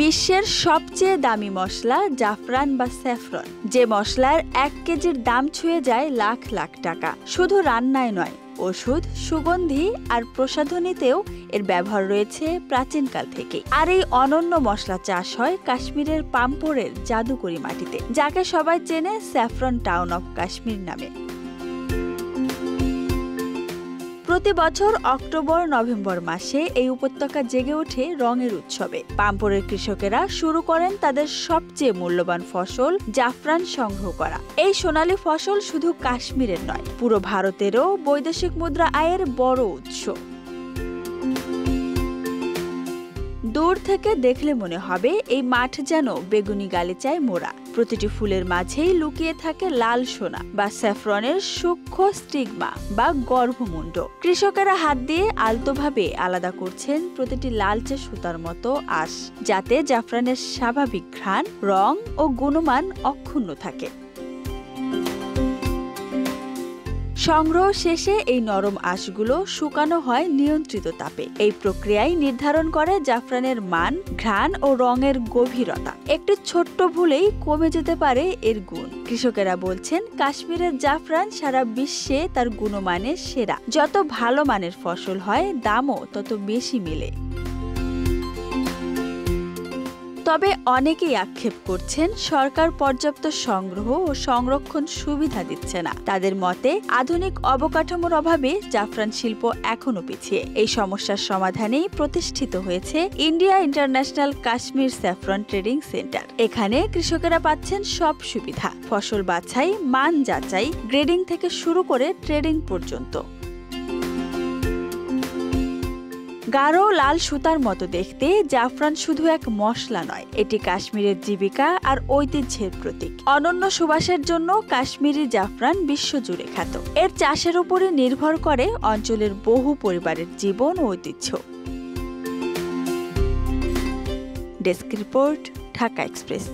বিশ্বের সবচেয়ে দামি মশলা জাফরান বা স্যাফরন, যে মশলার 1 কেজির দাম ছুঁয়ে যায় লাখ লাখ টাকা। শুধু রান্নায় নয়, ওষুধ, সুগন্ধি আর প্রসাধনীতেও এর ব্যবহার রয়েছে প্রাচীনকাল থেকে। আর এই অনন্য মশলা চাষ হয় কাশ্মীরের পাম্পোরের জাদুকরি মাটিতে, যাকে সবাই চেনে স্যাফরন টাউন অফ কাশ্মীর নামে। প্রতি বছর অক্টোবর-নভেম্বর মাসে এই উপত্যকা জেগে ওঠে রঙের উৎসবে। পাম্পোরের কৃষকেরা শুরু করেন তাদের সবচেয়ে মূল্যবান ফসল জাফরান সংগ্রহ করা। এই সোনালী ফসল শুধু কাশ্মীরের নয়, পুরো ভারতেরও বৈদেশিক মুদ্রা আয়ের বড় উৎস। দূর থেকে দেখলে মনে হবে এই মাঠ যেন বেগুনি গালিচায় মোড়া। প্রতিটি ফুলের মাঝেই লুকিয়ে থাকে লাল সোনা বা স্যাফরনের সূক্ষ্ম স্টিগমা বা গর্ভমুণ্ড। কৃষকেরা হাত দিয়ে আলতোভাবে আলাদা করছেন প্রতিটি লালচে সুতার মতো আঁশ, যাতে জাফরানের স্বাভাবিক ঘ্রাণ, রং ও গুণমান অক্ষুণ্ণ থাকে। সংগ্রহ শেষে এই নরম আঁশগুলো শুকানো হয় নিয়ন্ত্রিত তাপে। এই প্রক্রিয়ায় নির্ধারণ করে জাফরানের মান, ঘ্রাণ ও রঙের গভীরতা। একটি ছোট্ট ভুলেই কমে যেতে পারে এর গুণ। কৃষকেরা বলছেন কাশ্মীরের জাফরান সারা বিশ্বে তার গুণমানের সেরা। যত ভালো মানের ফসল হয়, দামও তত বেশি মেলে। তবে অনেকেই আক্ষেপ করছেন সরকার পর্যাপ্ত সংগ্রহ ও সংরক্ষণ সুবিধা দিচ্ছে না। তাদের মতে আধুনিক অবকাঠামোর অভাবে জাফরান শিল্প এখনো পিছিয়ে। এই সমস্যার সমাধানেই প্রতিষ্ঠিত হয়েছে India international Kashmir saffron trading centre. এখানে কৃষকেরা পাচ্ছেন সব সুবিধা: ফসল বাছাই, মান যাচাই, গ্রেডিং থেকে শুরু করে ট্রেডিং পর্যন্ত। গাঢ় লাল সুতার মতো দেখতে জাফরান শুধু এক মশলা নয়, এটি কাশ্মীরের জীবিকা আর ঐতিহ্যের প্রতীক। অনন্য সুবাসের জন্য কাশ্মীরি জাফরান বিশ্বজুড়ে খ্যাত। এর চাষের উপরই নির্ভর করে অঞ্চলের বহু পরিবারের জীবন ও ঐতিহ্য। Desk report, Dhaka express.